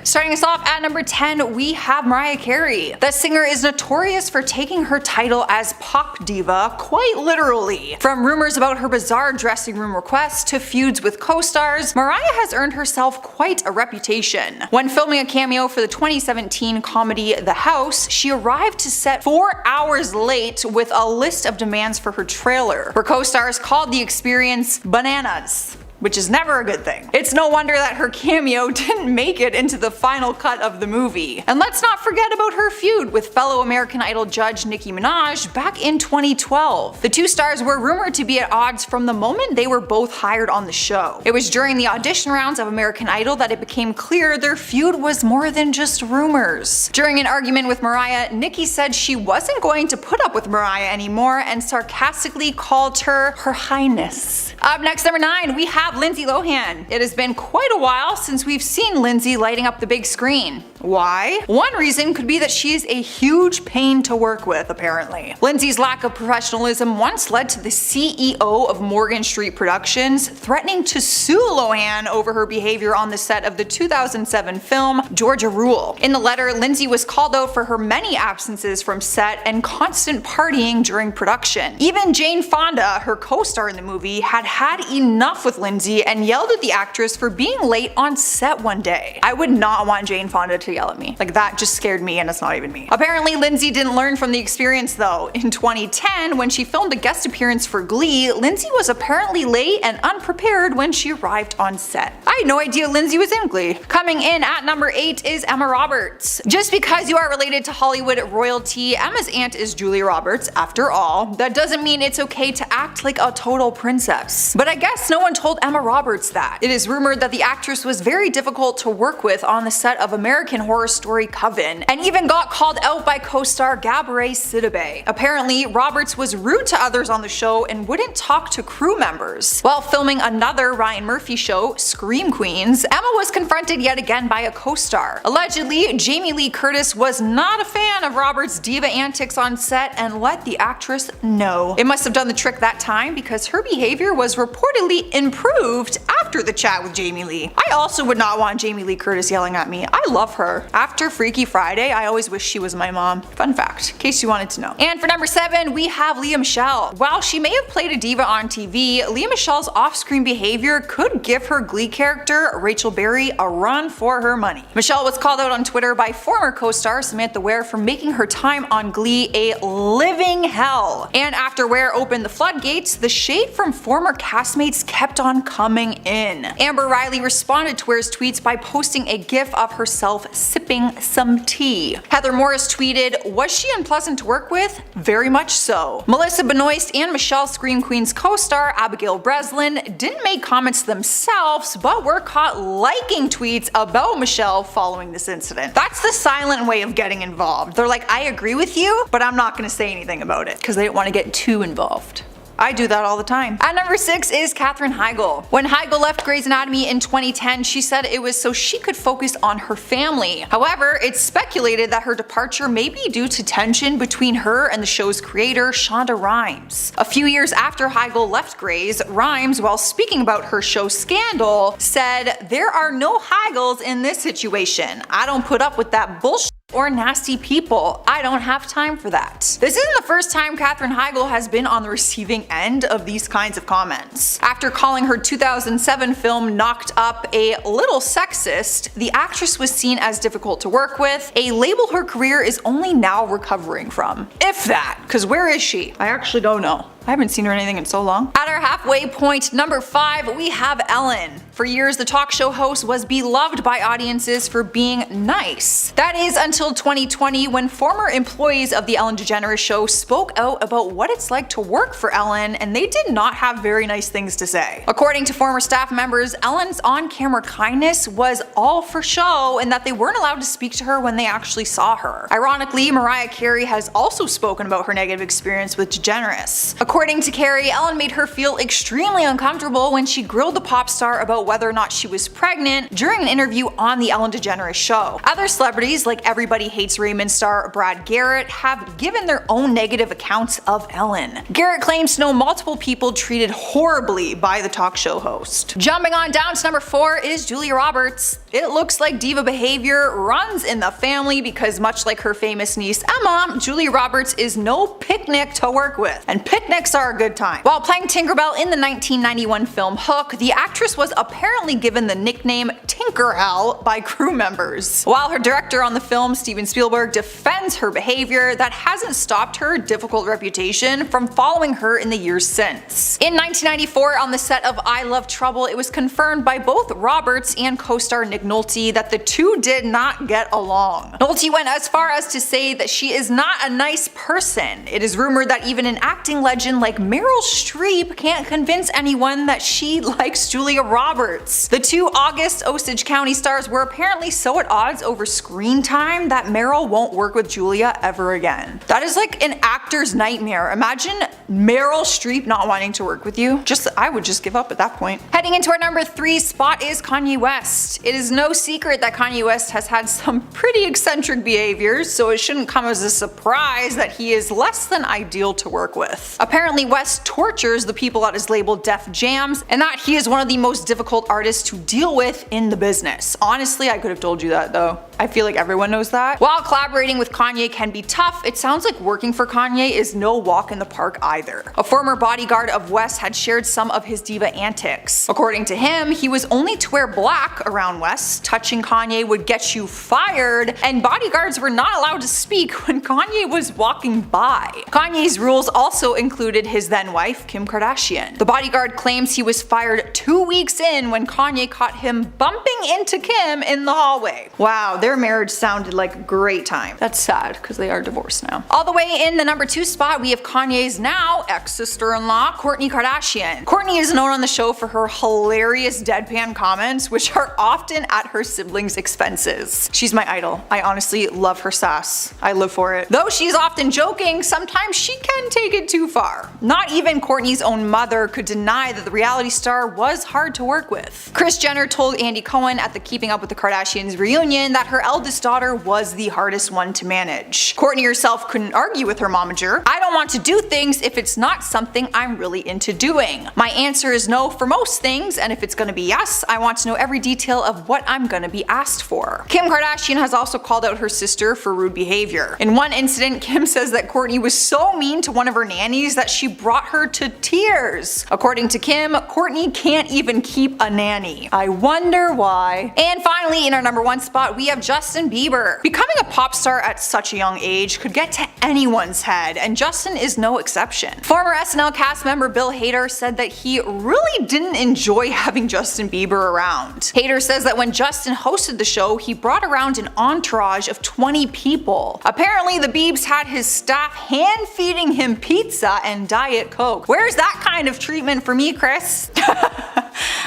Starting us off at number 10, we have Mariah Carey. The singer is notorious for taking her title as pop diva quite literally. From rumors about her bizarre dressing room requests to feuds with co-stars, Mariah has earned herself quite a reputation. When filming a cameo for the 2017 comedy The House, she arrived to set 4 hours late with a list of demands for her trailer. Her co-stars called the experience bananas, which is never a good thing. It's no wonder that her cameo didn't make it into the final cut of the movie. And let's not forget about her feud with fellow American Idol judge Nicki Minaj back in 2012. The two stars were rumored to be at odds from the moment they were both hired on the show. It was during the audition rounds of American Idol that it became clear their feud was more than just rumors. During an argument with Mariah, Nicki said she wasn't going to put up with Mariah anymore and sarcastically called her Her Highness. Up next, number 9, we have Lindsay Lohan. It has been quite a while since we've seen Lindsay lighting up the big screen. Why? One reason could be that she is a huge pain to work with, apparently. Lindsay's lack of professionalism once led to the CEO of Morgan Street Productions threatening to sue Lohan over her behavior on the set of the 2007 film Georgia Rule. In the letter, Lindsay was called out for her many absences from set and constant partying during production. Even Jane Fonda, her co-star in the movie, had enough with Lindsay and yelled at the actress for being late on set one day. I would not want Jane Fonda to yell at me. Like, that just scared me, and it's not even me. Apparently, Lindsay didn't learn from the experience though. In 2010, when she filmed a guest appearance for Glee, Lindsay was apparently late and unprepared when she arrived on set. I had no idea Lindsay was in Glee. Coming in at number 8 is Emma Roberts. Just because you are related to Hollywood royalty, Emma's aunt is Julia Roberts after all. That doesn't mean it's okay to act like a total princess. But I guess no one told Emma Roberts that. It is rumored that the actress was very difficult to work with on the set of American Horror Story Coven, and even got called out by co-star Gabourey Sidibe. Apparently, Roberts was rude to others on the show and wouldn't talk to crew members. While filming another Ryan Murphy show, Scream Queens, Emma was confronted yet again by a co-star. Allegedly, Jamie Lee Curtis was not a fan of Roberts' diva antics on set and let the actress know. It must have done the trick that time because her behavior was reportedly improved after the chat with Jamie Lee. I also would not want Jamie Lee Curtis yelling at me. I love her. After Freaky Friday, I always wish she was my mom. Fun fact, in case you wanted to know. And for number 7, we have Lea Michele. While she may have played a diva on TV, Lea Michele's off-screen behavior could give her Glee character, Rachel Berry, a run for her money. Michele was called out on Twitter by former co-star Samantha Ware for making her time on Glee a living hell. And after Ware opened the floodgates, the shade from former castmates kept on coming in. Amber Riley responded to Ware's tweets by posting a gif of herself sipping some tea. Heather Morris tweeted, "Was she unpleasant to work with? Very much so." Melissa Benoist and Michelle Scream Queens co-star Abigail Breslin didn't make comments themselves, but were caught liking tweets about Michelle following this incident. That's the silent way of getting involved. They're like, I agree with you, but I'm not gonna say anything about it, because they didn't want to get too involved. I do that all the time. At number 6 is Katherine Heigl. When Heigl left Grey's Anatomy in 2010, she said it was so she could focus on her family. However, it's speculated that her departure may be due to tension between her and the show's creator, Shonda Rhimes. A few years after Heigl left Grey's, Rhimes, while speaking about her show Scandal, said, "There are no Heigls in this situation. I don't put up with that bullshit or nasty people. I don't have time for that." This isn't the first time Katherine Heigl has been on the receiving end of these kinds of comments. After calling her 2007 film Knocked Up a little sexist, the actress was seen as difficult to work with, a label her career is only now recovering from. If that, because where is she? I actually don't know. I haven't seen her in anything in so long. At our halfway point, number 5, we have Ellen. For years, the talk show host was beloved by audiences for being nice. That is until 2020, when former employees of the Ellen DeGeneres Show spoke out about what it's like to work for Ellen, and they did not have very nice things to say. According to former staff members, Ellen's on-camera kindness was all for show, and that they weren't allowed to speak to her when they actually saw her. Ironically, Mariah Carey has also spoken about her negative experience with DeGeneres. According According to Carrie, Ellen made her feel extremely uncomfortable when she grilled the pop star about whether or not she was pregnant during an interview on the Ellen DeGeneres show. Other celebrities, like Everybody Hates Raymond star Brad Garrett, have given their own negative accounts of Ellen. Garrett claims to know multiple people treated horribly by the talk show host. Jumping on down to number 4 is Julia Roberts. It looks like diva behavior runs in the family because much like her famous niece Emma, Julia Roberts is no picnic to work with, and picnics are a good time. While playing Tinkerbell in the 1991 film Hook, the actress was apparently given the nickname Tinkerhell by crew members. While her director on the film, Steven Spielberg, defends her behavior, that hasn't stopped her difficult reputation from following her in the years since. In 1994, on the set of I Love Trouble, it was confirmed by both Roberts and co-star Nick Nolte that the two did not get along. Nolte went as far as to say that she is not a nice person. It is rumored that even an acting legend like Meryl Streep can't convince anyone that she likes Julia Roberts. The two August Osage County stars were apparently so at odds over screen time that Meryl won't work with Julia ever again. That is like an actor's nightmare. Imagine Meryl Streep not wanting to work with you. I would just give up at that point. Heading into our number 3 spot is Kanye West. It is no secret that Kanye West has had some pretty eccentric behaviors, so it shouldn't come as a surprise that he is less than ideal to work with. Apparently West tortures the people at his label Def Jams, and that he is one of the most difficult artists to deal with in the business. Honestly, I could have told you that though. I feel like everyone knows that. While collaborating with Kanye can be tough, it sounds like working for Kanye is no walk in the park either. A former bodyguard of West had shared some of his diva antics. According to him, he was only to wear black around West, touching Kanye would get you fired, and bodyguards were not allowed to speak when Kanye was walking by. Kanye's rules also included his then wife, Kim Kardashian. The bodyguard claims he was fired 2 weeks in when Kanye caught him bumping into Kim in the hallway. Wow, their marriage sounded like a great time. That's sad because they are divorced now. All the way in the number 2 spot, we have Kanye's now ex-sister-in-law, Kourtney Kardashian. Kourtney is known on the show for her hilarious deadpan comments, which are often at her siblings' expenses. She's my idol. I honestly love her sass. I live for it. Though she's often joking, sometimes she can take it too far. Not even Kourtney's own mother could deny that the reality star was hard to work with. Kris Jenner told Andy Cohen at the Keeping Up with the Kardashians reunion that her eldest daughter was the hardest one to manage. Kourtney herself couldn't argue with her momager. I don't want to do things if it's not something I'm really into doing. My answer is no for most things, and if it's gonna be yes, I want to know every detail of what I'm gonna be asked for. Kim Kardashian has also called out her sister for rude behavior. In one incident, Kim says that Kourtney was so mean to one of her nannies that she brought her to tears. According to Kim, Kourtney can't even keep a nanny. I wonder why. And finally, in our number 1 spot, we have Justin Bieber. Becoming a pop star at such a young age could get to anyone's head, and Justin is no exception. Former SNL cast member Bill Hader said that he really didn't enjoy having Justin Bieber around. Hader says that when Justin hosted the show, he brought around an entourage of 20 people. Apparently, the Biebs had his staff hand-feeding him pizza and Diet Coke. Where's that kind of treatment for me, Chris?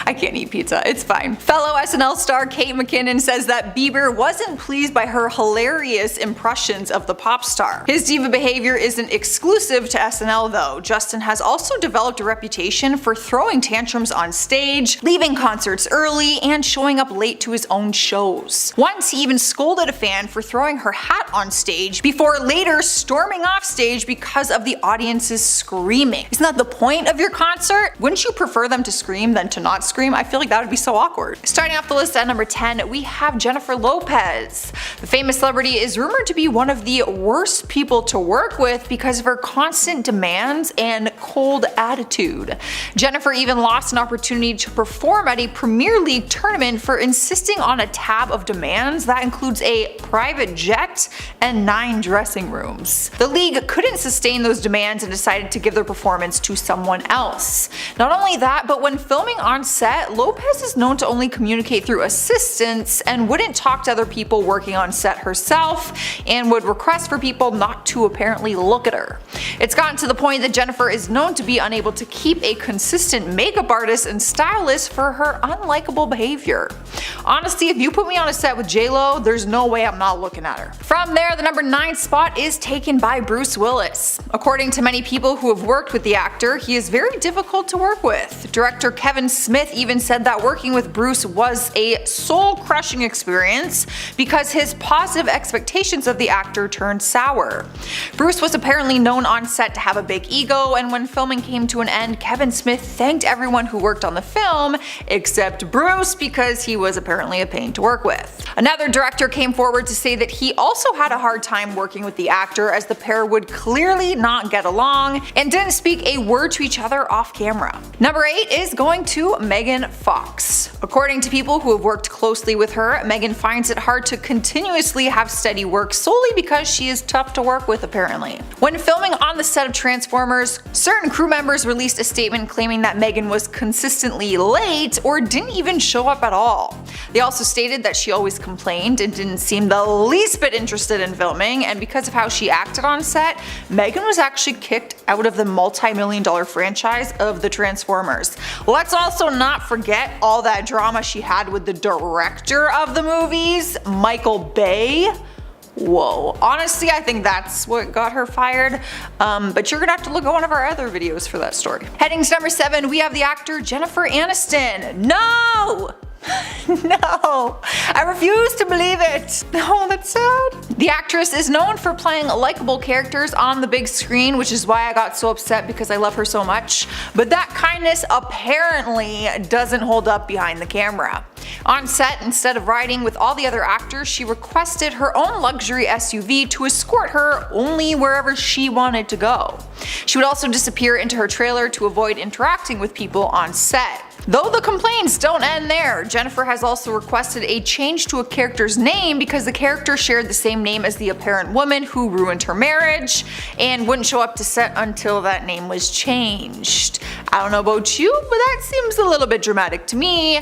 I can't eat pizza, it's fine. Fellow SNL star Kate McKinnon says that Bieber wasn't pleased by her hilarious impressions of the pop star. His diva behavior isn't exclusive to SNL though. Justin has also developed a reputation for throwing tantrums on stage, leaving concerts early, and showing up late to his own shows. Once he even scolded a fan for throwing her hat on stage before later storming off stage because of the audience's screaming. Isn't that the point of your concert? Wouldn't you prefer them to scream than to not scream? I feel like that would be so awkward. Starting off the list at number 10, we have Jennifer Lopez. The famous celebrity is rumored to be one of the worst people to work with because of her constant demands and cold attitude. Jennifer even lost an opportunity to perform at a Premier League tournament for insisting on a tab of demands that includes a private jet and 9 dressing rooms. The league couldn't sustain those demands and decided to give their performance to someone else. Not only that, but when filming on set, Lopez is known to only communicate through assistants and wouldn't talk to other people working on set herself, and would request for people not not to apparently look at her. It's gotten to the point that Jennifer is known to be unable to keep a consistent makeup artist and stylist for her unlikable behavior. Honestly, if you put me on a set with J-Lo, there's no way I'm not looking at her. From there, the number 9 spot is taken by Bruce Willis. According to many people who have worked with the actor, he is very difficult to work with. Director Kevin Smith even said that working with Bruce was a soul-crushing experience because his positive expectations of the actor turned sour. Bruce was apparently known on set to have a big ego, and when filming came to an end, Kevin Smith thanked everyone who worked on the film except Bruce because he was apparently a pain to work with. Another director came forward to say that he also had a hard time working with the actor as the pair would clearly not get along and didn't speak a word to each other off camera. Number 8 is going to Megan Fox. According to people who have worked closely with her, Megan finds it hard to continuously have steady work solely because she is tough to work with apparently. When filming on the set of Transformers, certain crew members released a statement claiming that Megan was consistently late or didn't even show up at all. They also stated that she always complained and didn't seem the least bit interested in filming, and because of how she acted on set, Megan was actually kicked out of the multi-million-dollar franchise of the Transformers. Let's also not forget all that drama she had with the director of the movies, Michael Bay. Whoa, honestly I think that's what got her fired, but you're gonna have to look at one of our other videos for that story. Heading to number 7, we have the actor Jennifer Aniston. No! No, I refuse to believe it. Oh, that's sad. The actress is known for playing likable characters on the big screen, which is why I got so upset because I love her so much. But that kindness apparently doesn't hold up behind the camera. On set, instead of riding with all the other actors, she requested her own luxury SUV to escort her only wherever she wanted to go. She would also disappear into her trailer to avoid interacting with people on set. Though the complaints don't end there, Jennifer has also requested a change to a character's name because the character shared the same name as the apparent woman who ruined her marriage and wouldn't show up to set until that name was changed. I don't know about you, but that seems a little bit dramatic to me.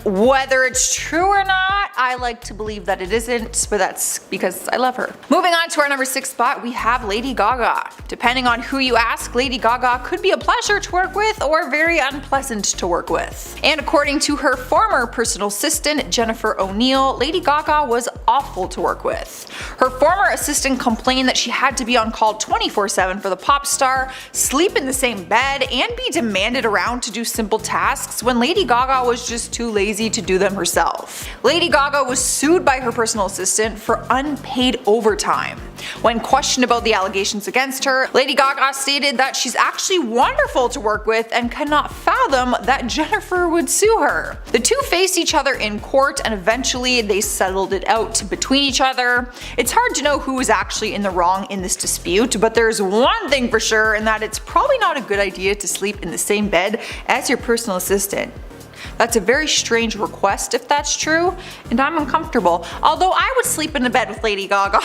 Whether it's true or not, I like to believe that it isn't, but that's because I love her. Moving on to our number 6 spot, we have Lady Gaga. Depending on who you ask, Lady Gaga could be a pleasure to work with or very unpleasant to work with. And according to her former personal assistant, Jennifer O'Neill, Lady Gaga was awful to work with. Her former assistant complained that she had to be on call 24/7 for the pop star, sleep in the same bed, and be demanded around to do simple tasks when Lady Gaga was just too lazy to do them herself. Lady Gaga was sued by her personal assistant for unpaid overtime. When questioned about the allegations against her, Lady Gaga stated that she's actually wonderful to work with and cannot fathom that Jennifer would sue her. The two faced each other in court and eventually they settled it out between each other. It's hard to know who is actually in the wrong in this dispute, but there's one thing for sure, and that it's probably not a good idea to sleep in the same bed as your personal assistant. That's a very strange request if that's true, and I'm uncomfortable. Although I would sleep in a bed with Lady Gaga.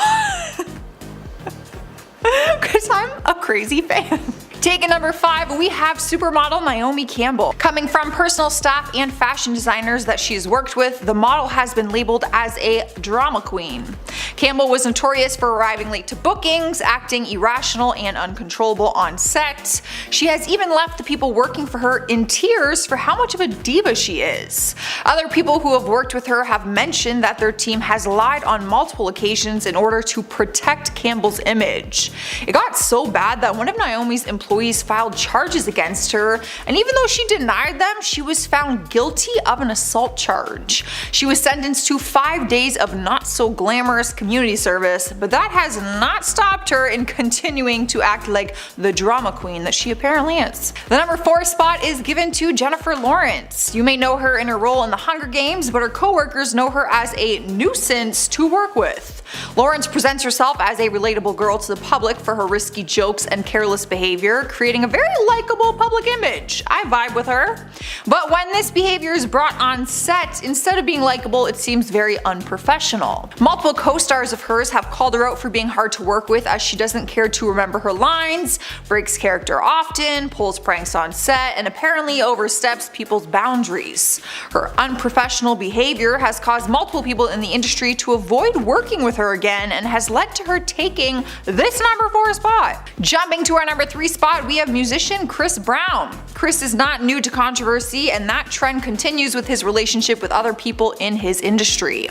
Because I'm a crazy fan. Taking number 5, we have supermodel Naomi Campbell. Coming from personal staff and fashion designers that she's worked with, the model has been labeled as a drama queen. Campbell was notorious for arriving late to bookings, acting irrational and uncontrollable on set. She has even left the people working for her in tears for how much of a diva she is. Other people who have worked with her have mentioned that their team has lied on multiple occasions in order to protect Campbell's image. It got so bad that one of Naomi's employees filed charges against her, and even though she denied them, she was found guilty of an assault charge. She was sentenced to 5 days of not so glamorous community service, but that has not stopped her in continuing to act like the drama queen that she apparently is. The number 4 spot is given to Jennifer Lawrence. You may know her in her role in the Hunger Games, but her co-workers know her as a nuisance to work with. Lawrence presents herself as a relatable girl to the public for her risky jokes and careless behavior, creating a very likable public image. I vibe with her. But when this behavior is brought on set, instead of being likable, it seems very unprofessional. Multiple co-stars of hers have called her out for being hard to work with, as she doesn't care to remember her lines, breaks character often, pulls pranks on set, and apparently oversteps people's boundaries. Her unprofessional behavior has caused multiple people in the industry to avoid working with her again and has led to her taking this number 4 spot. Jumping to our number 3 spot, we have musician Chris Brown. Chris is not new to controversy, and that trend continues with his relationship with other people in his industry.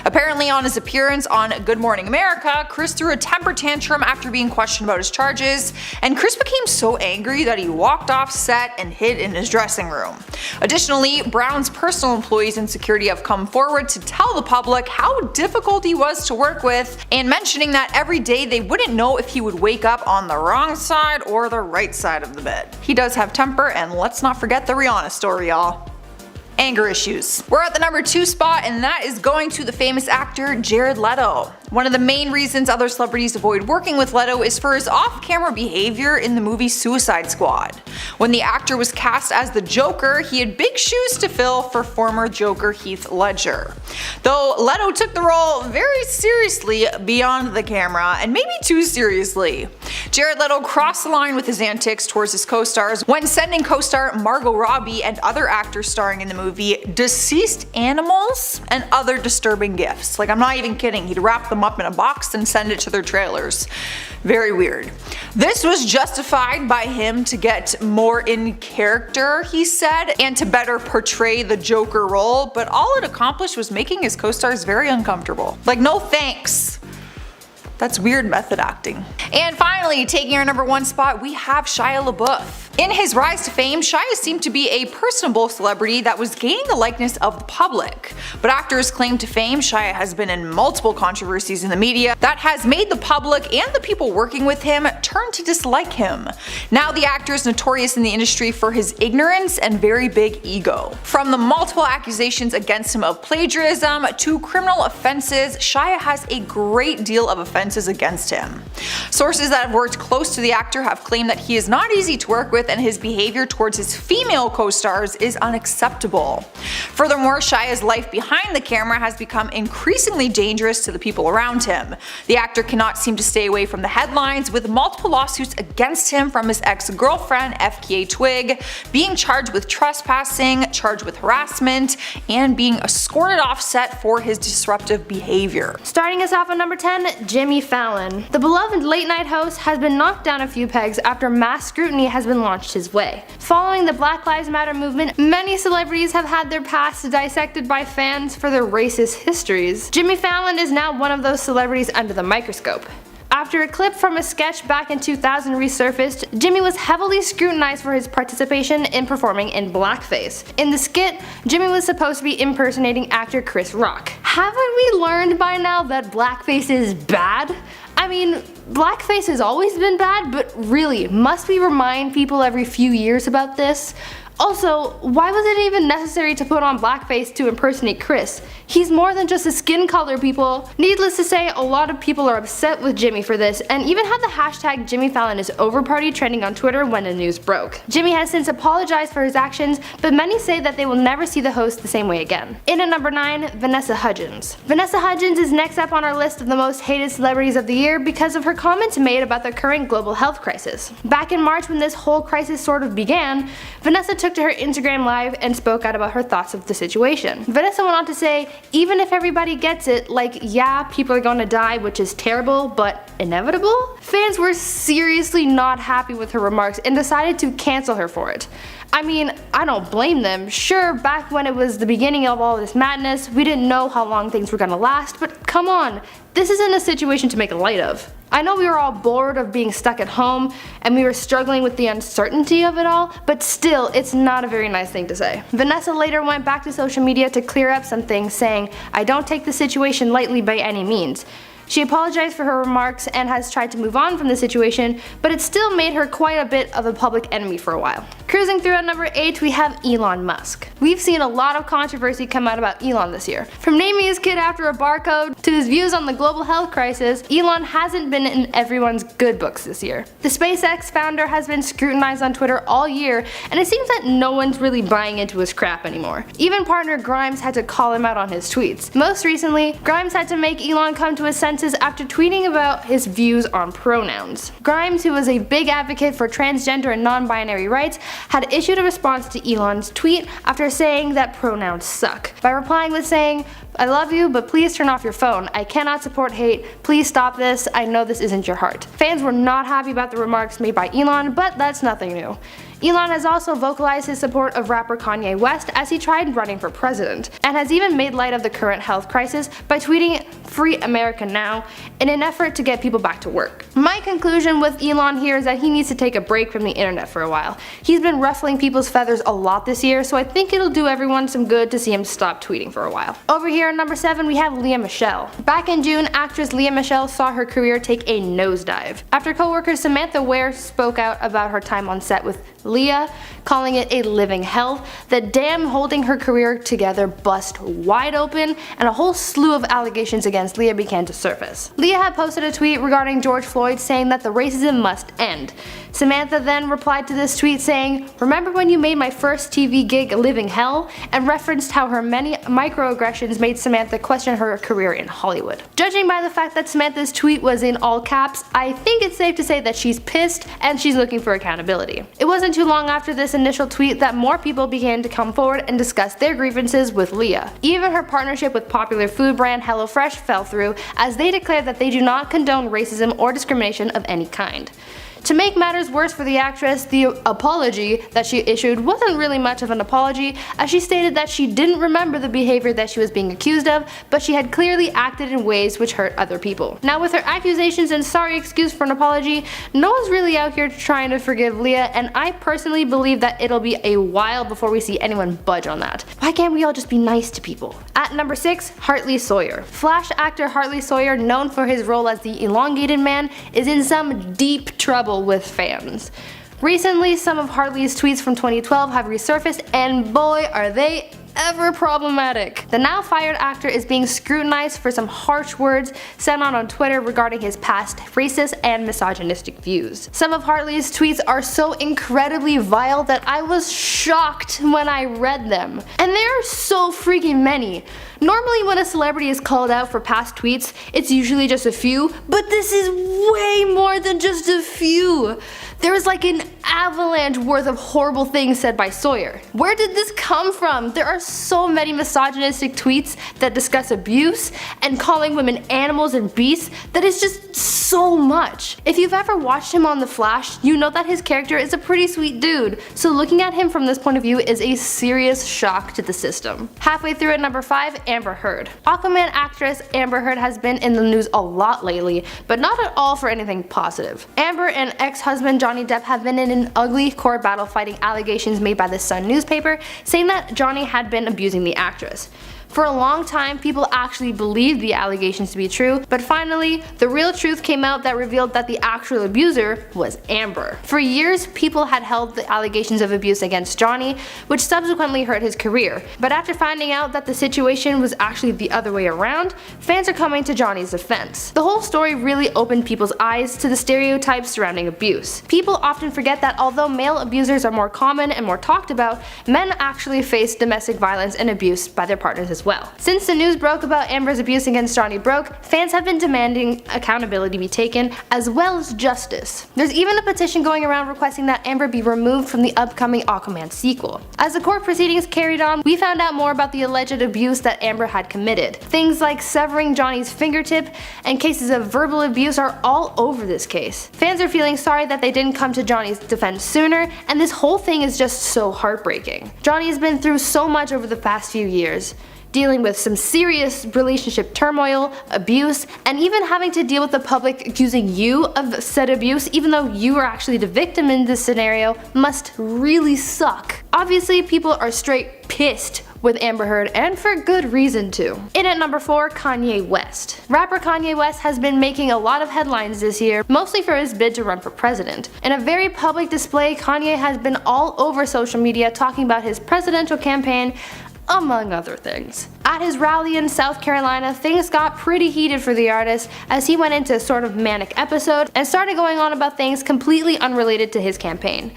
Apparently on his appearance on Good Morning America, Chris threw a temper tantrum after being questioned about his charges, and Chris became so angry that he walked off set and hid in his dressing room. Additionally, Brown's personal employees and security have come forward to tell the public how difficult he was to work with, and mentioning that every day they wouldn't know if he would wake up on the wrong side or the right side of the bed. He does have temper, and let's not forget the Rihanna story, y'all. Anger issues. We're at the number 2 spot, and that is going to the famous actor Jared Leto. One of the main reasons other celebrities avoid working with Leto is for his off-camera behavior in the movie Suicide Squad. When the actor was cast as the Joker, he had big shoes to fill for former Joker Heath Ledger. Though Leto took the role very seriously beyond the camera, and maybe too seriously. Jared Leto crossed the line with his antics towards his co-stars when sending co-star Margot Robbie and other actors starring in the movie deceased animals and other disturbing gifts. Like, I'm not even kidding, he'd wrap them up in a box and send it to their trailers. Very weird. This was justified by him to get more in character, he said, and to better portray the Joker role, but all it accomplished was making his co-stars very uncomfortable. Like, no thanks. That's weird method acting. And finally, taking our number 1 spot, we have Shia LaBeouf. In his rise to fame, Shia seemed to be a personable celebrity that was gaining the likeness of the public. But after his claim to fame, Shia has been in multiple controversies in the media that has made the public and the people working with him turn to dislike him. Now the actor is notorious in the industry for his ignorance and very big ego. From the multiple accusations against him of plagiarism to criminal offenses, Shia has a great deal of offenses against him. Sources that have worked close to the actor have claimed that he is not easy to work with and his behavior towards his female co-stars is unacceptable. Furthermore, Shia's life behind the camera has become increasingly dangerous to the people around him. The actor cannot seem to stay away from the headlines, with multiple lawsuits against him from his ex-girlfriend FKA Twig, being charged with trespassing, charged with harassment, and being escorted off set for his disruptive behavior. Starting us off at number 10, Jimmy Fallon. The beloved late night host has been knocked down a few pegs after mass scrutiny has been launched his way. Following the Black Lives Matter movement, many celebrities have had their past dissected by fans for their racist histories. Jimmy Fallon is now one of those celebrities under the microscope. After a clip from a sketch back in 2000 resurfaced, Jimmy was heavily scrutinized for his participation in performing in blackface. In the skit, Jimmy was supposed to be impersonating actor Chris Rock. Haven't we learned by now that blackface is bad? I mean, blackface has always been bad, but really, must we remind people every few years about this? Also, why was it even necessary to put on blackface to impersonate Chris? He's more than just a skin color, people. Needless to say, a lot of people are upset with Jimmy for this, and even had the hashtag Jimmy Fallon is over party trending on Twitter when the news broke. Jimmy has since apologized for his actions, but many say that they will never see the host the same way again. In at number 9, Vanessa Hudgens. Vanessa Hudgens is next up on our list of the most hated celebrities of the year because of her comments made about the current global health crisis. Back in March, when this whole crisis sort of began, Vanessa took to her Instagram live and spoke out about her thoughts of the situation. Vanessa went on to say, even if everybody gets it, like, yeah, people are gonna die, which is terrible, but inevitable? Fans were seriously not happy with her remarks and decided to cancel her for it. I mean, I don't blame them. Sure, back when it was the beginning of all this madness, we didn't know how long things were gonna last, but come on, this isn't a situation to make light of. I know we were all bored of being stuck at home and we were struggling with the uncertainty of it all, but still, it's not a very nice thing to say. Vanessa later went back to social media to clear up some things, saying, "I don't take the situation lightly by any means." She apologized for her remarks and has tried to move on from the situation, but it still made her quite a bit of a public enemy for a while. Cruising through at number 8, we have Elon Musk. We've seen a lot of controversy come out about Elon this year. From naming his kid after a barcode to his views on the global health crisis, Elon hasn't been in everyone's good books this year. The SpaceX founder has been scrutinized on Twitter all year, and it seems that no one's really buying into his crap anymore. Even partner Grimes had to call him out on his tweets. Most recently, Grimes had to make Elon come to his senses after tweeting about his views on pronouns. Grimes, who was a big advocate for transgender and non-binary rights, had issued a response to Elon's tweet after saying that pronouns suck, by replying with saying, I love you, but please turn off your phone. I cannot support hate. Please stop this. I know this isn't your heart. Fans were not happy about the remarks made by Elon, but that's nothing new. Elon has also vocalized his support of rapper Kanye West as he tried running for president, and has even made light of the current health crisis by tweeting "Free America Now" in an effort to get people back to work. My conclusion with Elon here is that he needs to take a break from the internet for a while. He's been ruffling people's feathers a lot this year, so I think it'll do everyone some good to see him stop tweeting for a while. Over here at number 7 we have Lea Michele. Back in June, actress Lea Michele saw her career take a nosedive after co-worker Samantha Ware spoke out about her time on set with Lea, calling it a living hell. The dam holding her career together bust wide open, and a whole slew of allegations against Lea began to surface. Lea had posted a tweet regarding George Floyd saying that the racism must end. Samantha then replied to this tweet saying, "Remember when you made my first TV gig a living hell?" and referenced how her many microaggressions made Samantha question her career in Hollywood. Judging by the fact that Samantha's tweet was in all caps, I think it's safe to say that she's pissed and she's looking for accountability. It wasn't too long after this initial tweet that more people began to come forward and discuss their grievances with Lea. Even her partnership with popular food brand HelloFresh fell through, as they declared that they do not condone racism or discrimination of any kind. To make matters worse for the actress, the apology that she issued wasn't really much of an apology, as she stated that she didn't remember the behavior that she was being accused of, but she had clearly acted in ways which hurt other people. Now, with her accusations and sorry excuse for an apology, no one's really out here trying to forgive Lea, and I personally believe that it'll be a while before we see anyone budge on that. Why can't we all just be nice to people? At number 6, Hartley Sawyer. Flash actor Hartley Sawyer, known for his role as the elongated man, is in some deep trouble with fans. Recently, some of Hartley's tweets from 2012 have resurfaced, and boy are they ever problematic. The now fired actor is being scrutinized for some harsh words sent on Twitter regarding his past racist and misogynistic views. Some of Hartley's tweets are so incredibly vile that I was shocked when I read them. And there are so freaking many. Normally when a celebrity is called out for past tweets, it's usually just a few, but this is way more than just a few. There is like an avalanche worth of horrible things said by Sawyer. Where did this come from? There are so many misogynistic tweets that discuss abuse and calling women animals and beasts that is just so much. If you've ever watched him on The Flash, you know that his character is a pretty sweet dude, so looking at him from this point of view is a serious shock to the system. Halfway through at number 5, Amber Heard. Aquaman actress Amber Heard has been in the news a lot lately, but not at all for anything positive. Amber and ex-husband Johnny Depp have been in an ugly court battle fighting allegations made by the Sun newspaper saying that Johnny had been abusing the actress. For a long time, people actually believed the allegations to be true, but finally, the real truth came out that revealed that the actual abuser was Amber. For years, people had held the allegations of abuse against Johnny, which subsequently hurt his career. But after finding out that the situation was actually the other way around, fans are coming to Johnny's defense. The whole story really opened people's eyes to the stereotypes surrounding abuse. People often forget that although male abusers are more common and more talked about, men actually face domestic violence and abuse by their partners as well. Since the news broke about Amber's abuse against Johnny broke, fans have been demanding accountability be taken, as well as justice. There's even a petition going around requesting that Amber be removed from the upcoming Aquaman sequel. As the court proceedings carried on, we found out more about the alleged abuse that Amber had committed. Things like severing Johnny's fingertip and cases of verbal abuse are all over this case. Fans are feeling sorry that they didn't come to Johnny's defense sooner, and this whole thing is just so heartbreaking. Johnny has been through so much over the past few years, dealing with some serious relationship turmoil, abuse, and even having to deal with the public accusing you of said abuse even though you are actually the victim in this scenario must really suck. Obviously, people are straight pissed with Amber Heard, and for good reason too. In at number 4, Kanye West. Rapper Kanye West has been making a lot of headlines this year, mostly for his bid to run for president. In a very public display, Kanye has been all over social media talking about his presidential campaign, among other things. At his rally in South Carolina, things got pretty heated for the artist as he went into a sort of manic episode and started going on about things completely unrelated to his campaign.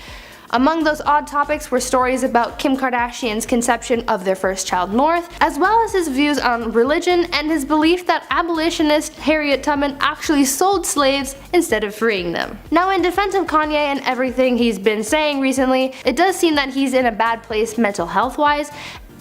Among those odd topics were stories about Kim Kardashian's conception of their first child North, as well as his views on religion and his belief that abolitionist Harriet Tubman actually sold slaves instead of freeing them. Now, in defense of Kanye and everything he's been saying recently, it does seem that he's in a bad place mental health wise,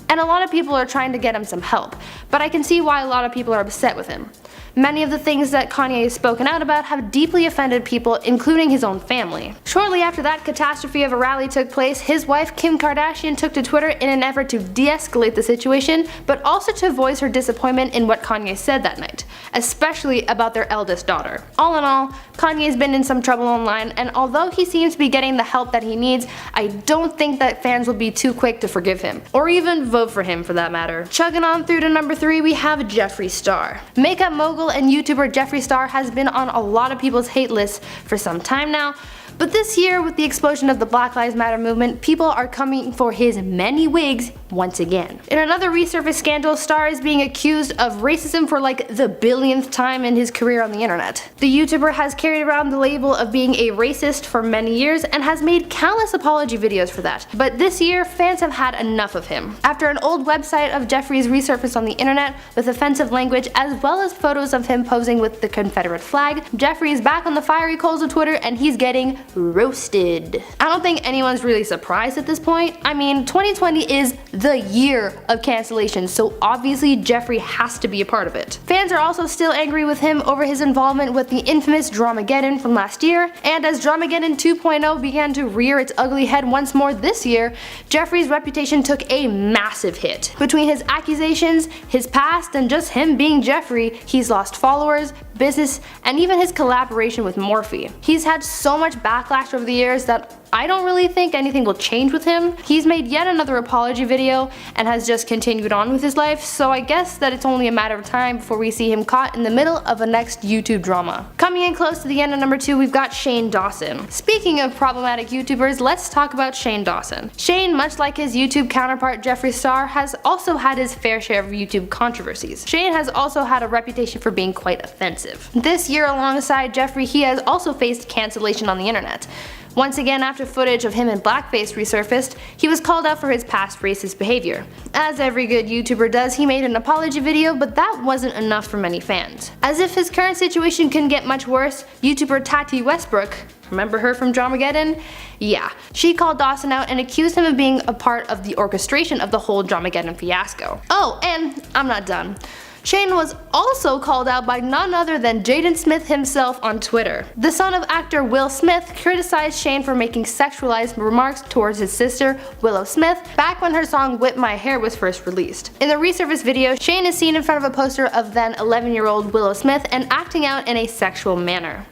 and a lot of people are trying to get him some help, but I can see why a lot of people are upset with him. Many of the things that Kanye has spoken out about have deeply offended people, including his own family. Shortly after that catastrophe of a rally took place, his wife Kim Kardashian took to Twitter in an effort to de-escalate the situation, but also to voice her disappointment in what Kanye said that night, especially about their eldest daughter. All in all, Kanye's been in some trouble online, and although he seems to be getting the help that he needs, I don't think that fans will be too quick to forgive him, or even vote for him for that matter. Chugging on through to number 3, we have Jeffree Star. Makeup mogul and YouTuber Jeffree Star has been on a lot of people's hate lists for some time now, but this year, with the explosion of the Black Lives Matter movement, people are coming for his many wigs once again. In another resurfaced scandal, Star is being accused of racism for like the billionth time in his career on the internet. The YouTuber has carried around the label of being a racist for many years and has made countless apology videos for that, but this year, fans have had enough of him. After an old website of Jeffree's resurfaced on the internet with offensive language as well as photos of him posing with the Confederate flag, Jeffree is back on the fiery coals of Twitter and he's getting roasted. I don't think anyone's really surprised at this point. I mean, 2020 is the year of cancellation, so obviously Jeffree has to be a part of it. Fans are also still angry with him over his involvement with the infamous Dramageddon from last year, and as Dramageddon 2.0 began to rear its ugly head once more this year, Jeffree's reputation took a massive hit. Between his accusations, his past, and just him being Jeffree, he's lost followers, business, and even his collaboration with Morphe. He's had so much backlash over the years that I don't really think anything will change with him. He's made yet another apology video and has just continued on with his life, so I guess that it's only a matter of time before we see him caught in the middle of a next YouTube drama. Coming in close to the end of number 2, we've got Shane Dawson. Speaking of problematic YouTubers, let's talk about Shane Dawson. Shane, much like his YouTube counterpart Jeffree Star, has also had his fair share of YouTube controversies. Shane has also had a reputation for being quite offensive. This year, alongside Jeffree, he has also faced cancellation on the internet. Once again, after footage of him in blackface resurfaced, he was called out for his past racist behavior. As every good YouTuber does, he made an apology video, but that wasn't enough for many fans. As if his current situation couldn't get much worse, YouTuber Tati Westbrook, remember her from Dramageddon? Yeah, she called Dawson out and accused him of being a part of the orchestration of the whole Dramageddon fiasco. Oh, and I'm not done. Shane was also called out by none other than Jaden Smith himself on Twitter. The son of actor Will Smith criticized Shane for making sexualized remarks towards his sister, Willow Smith, back when her song Whip My Hair was first released. In the resurfaced video, Shane is seen in front of a poster of then 11-year-old Willow Smith and acting out in a sexual manner.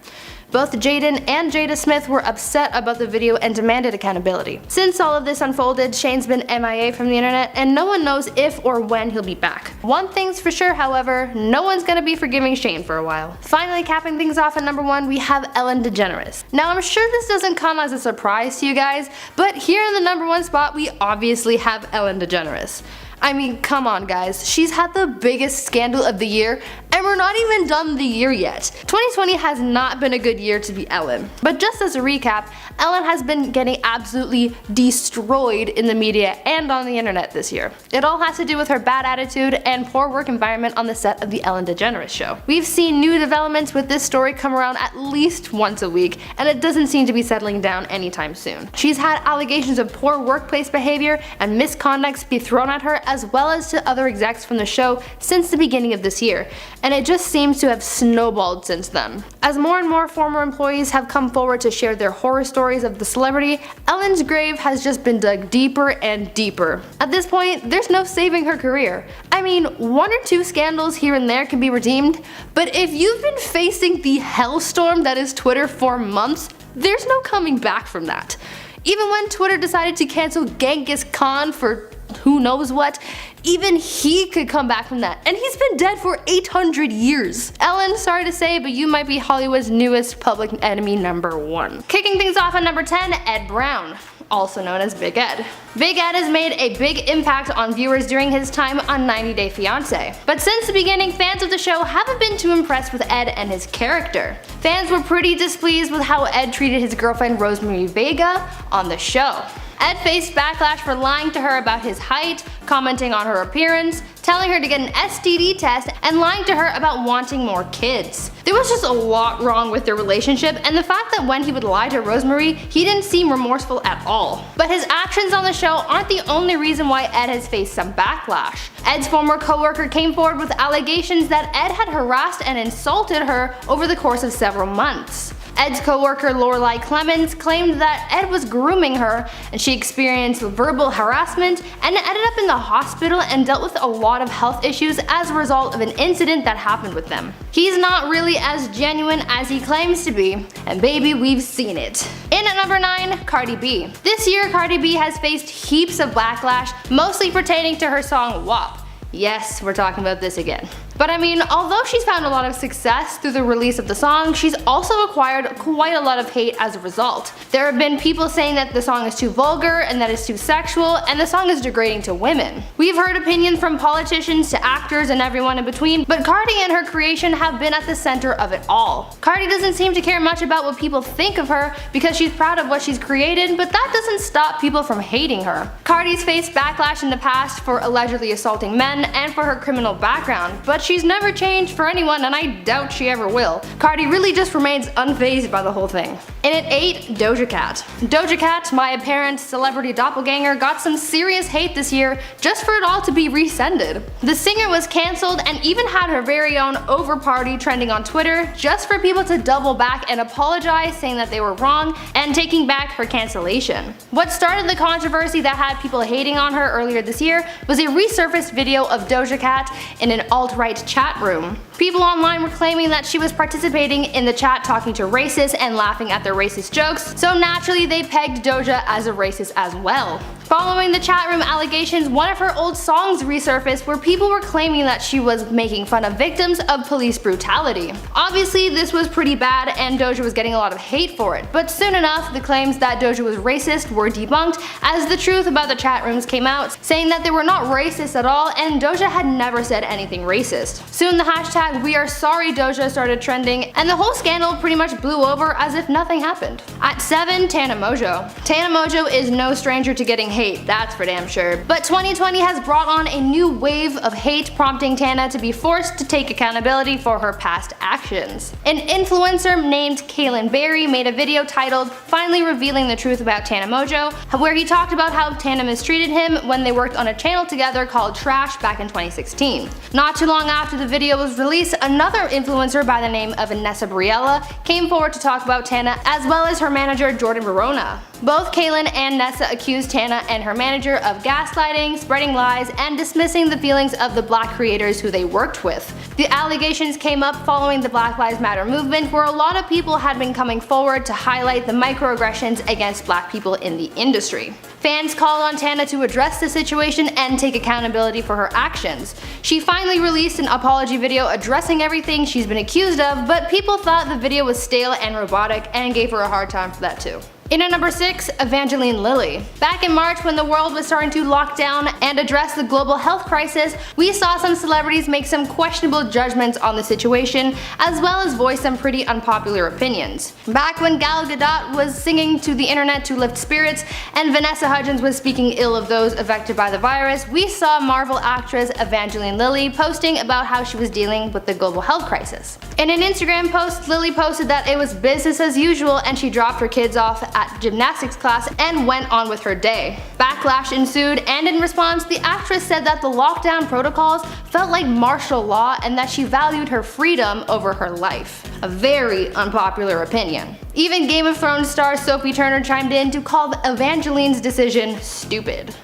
Both Jaden and Jada Smith were upset about the video and demanded accountability. Since all of this unfolded, Shane's been MIA from the internet and no one knows if or when he'll be back. One thing's for sure, however, no one's gonna be forgiving Shane for a while. Finally, capping things off at number 1, we have Ellen DeGeneres. Now, I'm sure this doesn't come as a surprise to you guys, but here in the number 1 spot, we obviously have Ellen DeGeneres. I mean, come on guys, she's had the biggest scandal of the year and we're not even done the year yet. 2020 has not been a good year to be Ellen. But just as a recap, Ellen has been getting absolutely destroyed in the media and on the internet this year. It all has to do with her bad attitude and poor work environment on the set of the Ellen DeGeneres show. We've seen new developments with this story come around at least once a week, and it doesn't seem to be settling down anytime soon. She's had allegations of poor workplace behavior and misconduct be thrown at her, as well as to other execs from the show since the beginning of this year, and it just seems to have snowballed since then. As more and more former employees have come forward to share their horror stories of the celebrity, Ellen's grave has just been dug deeper and deeper. At this point, there's no saving her career. I mean, 1 or 2 scandals here and there can be redeemed, but if you've been facing the hellstorm that is Twitter for months, there's no coming back from that. Even when Twitter decided to cancel Genghis Khan for who knows what, even he could come back from that, and he's been dead for 800 years. Ellen, sorry to say, but you might be Hollywood's newest public enemy number 1. Kicking things off at number 10, Ed Brown, also known as Big Ed. Big Ed has made a big impact on viewers during his time on 90 Day Fiancé. But since the beginning, fans of the show haven't been too impressed with Ed and his character. Fans were pretty displeased with how Ed treated his girlfriend Rosemary Vega on the show. Ed faced backlash for lying to her about his height, commenting on her appearance, telling her to get an STD test, and lying to her about wanting more kids. There was just a lot wrong with their relationship, and the fact that when he would lie to Rosemary, he didn't seem remorseful at all. But his actions on the show aren't the only reason why Ed has faced some backlash. Ed's former co-worker came forward with allegations that Ed had harassed and insulted her over the course of several months. Ed's co-worker Lorelai Clemens claimed that Ed was grooming her, and she experienced verbal harassment and ended up in the hospital and dealt with a lot of health issues as a result of an incident that happened with them. He's not really as genuine as he claims to be, and baby, we've seen it. In at number 9, Cardi B. This year, Cardi B has faced heaps of backlash, mostly pertaining to her song WAP. Yes, we're talking about this again. But I mean, although she's found a lot of success through the release of the song, she's also acquired quite a lot of hate as a result. There have been people saying that the song is too vulgar and that it's too sexual and the song is degrading to women. We've heard opinions from politicians to actors and everyone in between, but Cardi and her creation have been at the center of it all. Cardi doesn't seem to care much about what people think of her because she's proud of what she's created, but that doesn't stop people from hating her. Cardi's faced backlash in the past for allegedly assaulting men and for her criminal background, but she's never changed for anyone, and I doubt she ever will. Cardi really just remains unfazed by the whole thing. In at 8, Doja Cat. Doja Cat, my apparent celebrity doppelganger, got some serious hate this year just for it all to be rescinded. The singer was cancelled and even had her very own over party trending on Twitter just for people to double back and apologize, saying that they were wrong and taking back her cancellation. What started the controversy that had people hating on her earlier this year was a resurfaced video of Doja Cat in an alt-right chat room. People online were claiming that she was participating in the chat talking to racists and laughing at their racist jokes, so naturally they pegged Doja as a racist as well. Following the chat room allegations, one of her old songs resurfaced where people were claiming that she was making fun of victims of police brutality. Obviously, this was pretty bad and Doja was getting a lot of hate for it, but soon enough, the claims that Doja was racist were debunked as the truth about the chat rooms came out, saying that they were not racist at all and Doja had never said anything racist. Soon the hashtag #WeAreSorryDoja started trending and the whole scandal pretty much blew over as if nothing happened. At 7, Tana Mongeau. Tana Mongeau is no stranger to getting hate, that's for damn sure. But 2020 has brought on a new wave of hate, prompting Tana to be forced to take accountability for her past actions. An influencer named Kaylin Berry made a video titled "Finally Revealing the Truth About Tana Mongeau," where he talked about how Tana mistreated him when they worked on a channel together called Trash back in 2016. Not too long after the video was released, another influencer by the name of Vanessa Briella came forward to talk about Tana, as well as her manager Jordan Barona. Both Kaylin and Nessa accused Tana and her manager of gaslighting, spreading lies, and dismissing the feelings of the black creators who they worked with. The allegations came up following the Black Lives Matter movement, where a lot of people had been coming forward to highlight the microaggressions against black people in the industry. Fans called on Tana to address the situation and take accountability for her actions. She finally released an apology video addressing everything she's been accused of, but people thought the video was stale and robotic and gave her a hard time for that too. In at number 6, Evangeline Lilly. Back in March, when the world was starting to lock down and address the global health crisis, we saw some celebrities make some questionable judgments on the situation, as well as voice some pretty unpopular opinions. Back when Gal Gadot was singing to the internet to lift spirits, and Vanessa Hudgens was speaking ill of those affected by the virus, we saw Marvel actress Evangeline Lilly posting about how she was dealing with the global health crisis. In an Instagram post, Lilly posted that it was business as usual and she dropped her kids off at gymnastics class and went on with her day. Backlash ensued, and in response, the actress said that the lockdown protocols felt like martial law and that she valued her freedom over her life. A very unpopular opinion. Even Game of Thrones star Sophie Turner chimed in to call Evangeline's decision stupid.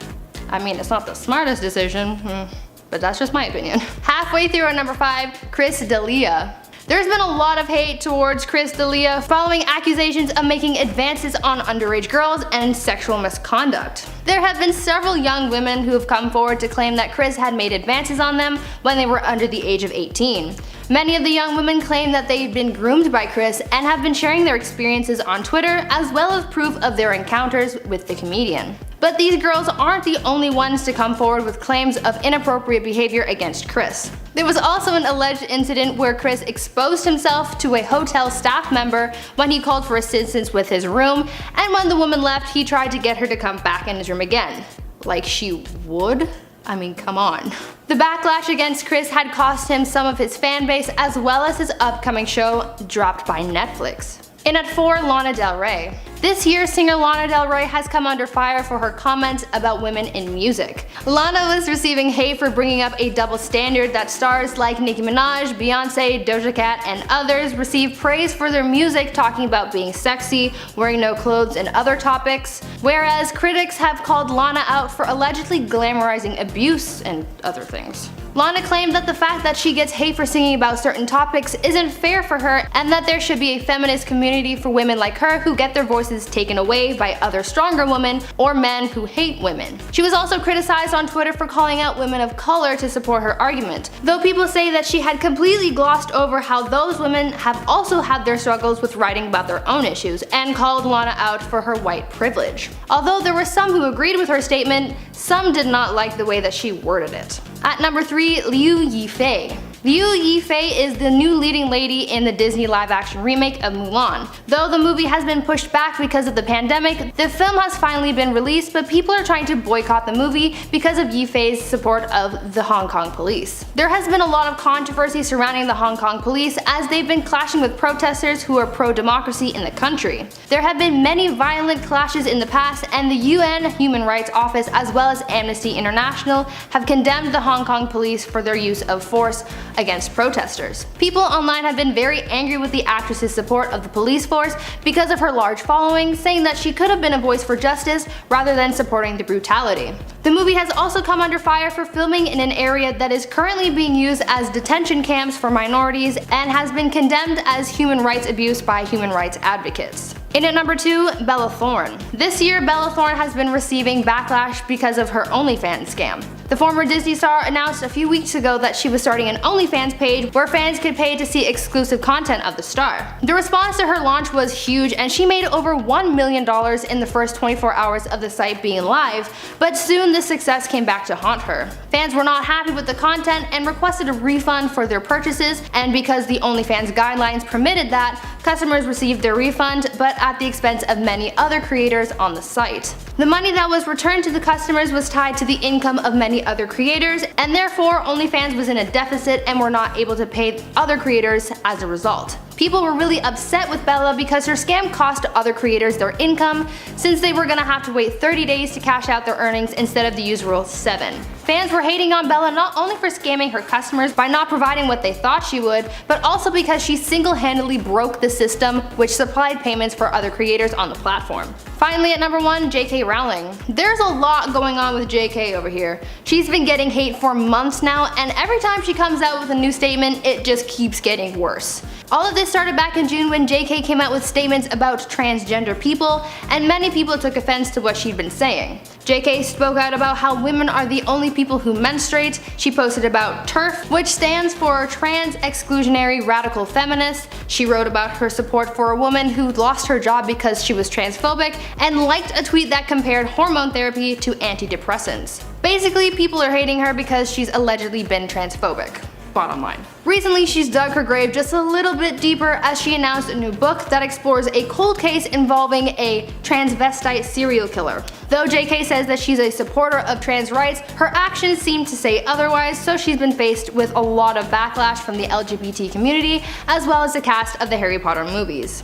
I mean, it's not the smartest decision, but that's just my opinion. Halfway through at number 5, Chris D'Elia. There's been a lot of hate towards Chris D'Elia following accusations of making advances on underage girls and sexual misconduct. There have been several young women who have come forward to claim that Chris had made advances on them when they were under the age of 18. Many of the young women claim that they've been groomed by Chris and have been sharing their experiences on Twitter, as well as proof of their encounters with the comedian. But these girls aren't the only ones to come forward with claims of inappropriate behavior against Chris. There was also an alleged incident where Chris exposed himself to a hotel staff member when he called for assistance with his room, and when the woman left, he tried to get her to come back in his room again. Like she would? I mean, come on. The backlash against Chris had cost him some of his fan base as well as his upcoming show dropped by Netflix. In at 4, Lana Del Rey. This year, singer Lana Del Rey has come under fire for her comments about women in music. Lana was receiving hate for bringing up a double standard that stars like Nicki Minaj, Beyonce, Doja Cat, and others receive praise for their music talking about being sexy, wearing no clothes, and other topics, whereas critics have called Lana out for allegedly glamorizing abuse and other things. Lana claimed that the fact that she gets hate for singing about certain topics isn't fair for her, and that there should be a feminist community for women like her who get their voices taken away by other stronger women or men who hate women. She was also criticized on Twitter for calling out women of color to support her argument, though people say that she had completely glossed over how those women have also had their struggles with writing about their own issues, and called Lana out for her white privilege. Although there were some who agreed with her statement, some did not like the way that she worded it. At number 3, Liu Yifei. Liu Yifei is the new leading lady in the Disney live-action remake of Mulan. Though the movie has been pushed back because of the pandemic, the film has finally been released, but people are trying to boycott the movie because of Yifei's support of the Hong Kong police. There has been a lot of controversy surrounding the Hong Kong police as they've been clashing with protesters who are pro-democracy in the country. There have been many violent clashes in the past, and the UN Human Rights Office as well as Amnesty International have condemned the Hong Kong police for their use of force against protesters. People online have been very angry with the actress's support of the police force because of her large following, saying that she could have been a voice for justice rather than supporting the brutality. The movie has also come under fire for filming in an area that is currently being used as detention camps for minorities and has been condemned as human rights abuse by human rights advocates. In at number 2, Bella Thorne. This year, Bella Thorne has been receiving backlash because of her OnlyFans scam. The former Disney star announced a few weeks ago that she was starting an OnlyFans page where fans could pay to see exclusive content of the star. The response to her launch was huge, and she made over $1 million in the first 24 hours of the site being live, but soon the success came back to haunt her. Fans were not happy with the content and requested a refund for their purchases, and because the OnlyFans guidelines permitted that, customers received their refund, but at the expense of many other creators on the site. The money that was returned to the customers was tied to the income of many other creators, and therefore OnlyFans was in a deficit and were not able to pay other creators as a result. People were really upset with Bella because her scam cost other creators their income, since they were gonna have to wait 30 days to cash out their earnings instead of the usual 7. Fans were hating on Bella not only for scamming her customers by not providing what they thought she would, but also because she single-handedly broke the system which supplied payments for other creators on the platform. Finally, at number 1, J.K. Rowling. There's a lot going on with J.K. over here. She's been getting hate for months now, and every time she comes out with a new statement, it just keeps getting worse. All of this started back in June when J.K. came out with statements about transgender people, and many people took offense to what she'd been saying. J.K. spoke out about how women are the only people who menstruate. She posted about TERF, which stands for Trans Exclusionary Radical Feminist. She wrote about her support for a woman who lost her job because she was transphobic, and liked a tweet that compared hormone therapy to antidepressants. Basically, people are hating her because she's allegedly been transphobic. Bottom line. Recently, she's dug her grave just a little bit deeper as she announced a new book that explores a cold case involving a transvestite serial killer. Though JK says that she's a supporter of trans rights, her actions seem to say otherwise, so she's been faced with a lot of backlash from the LGBT community as well as the cast of the Harry Potter movies.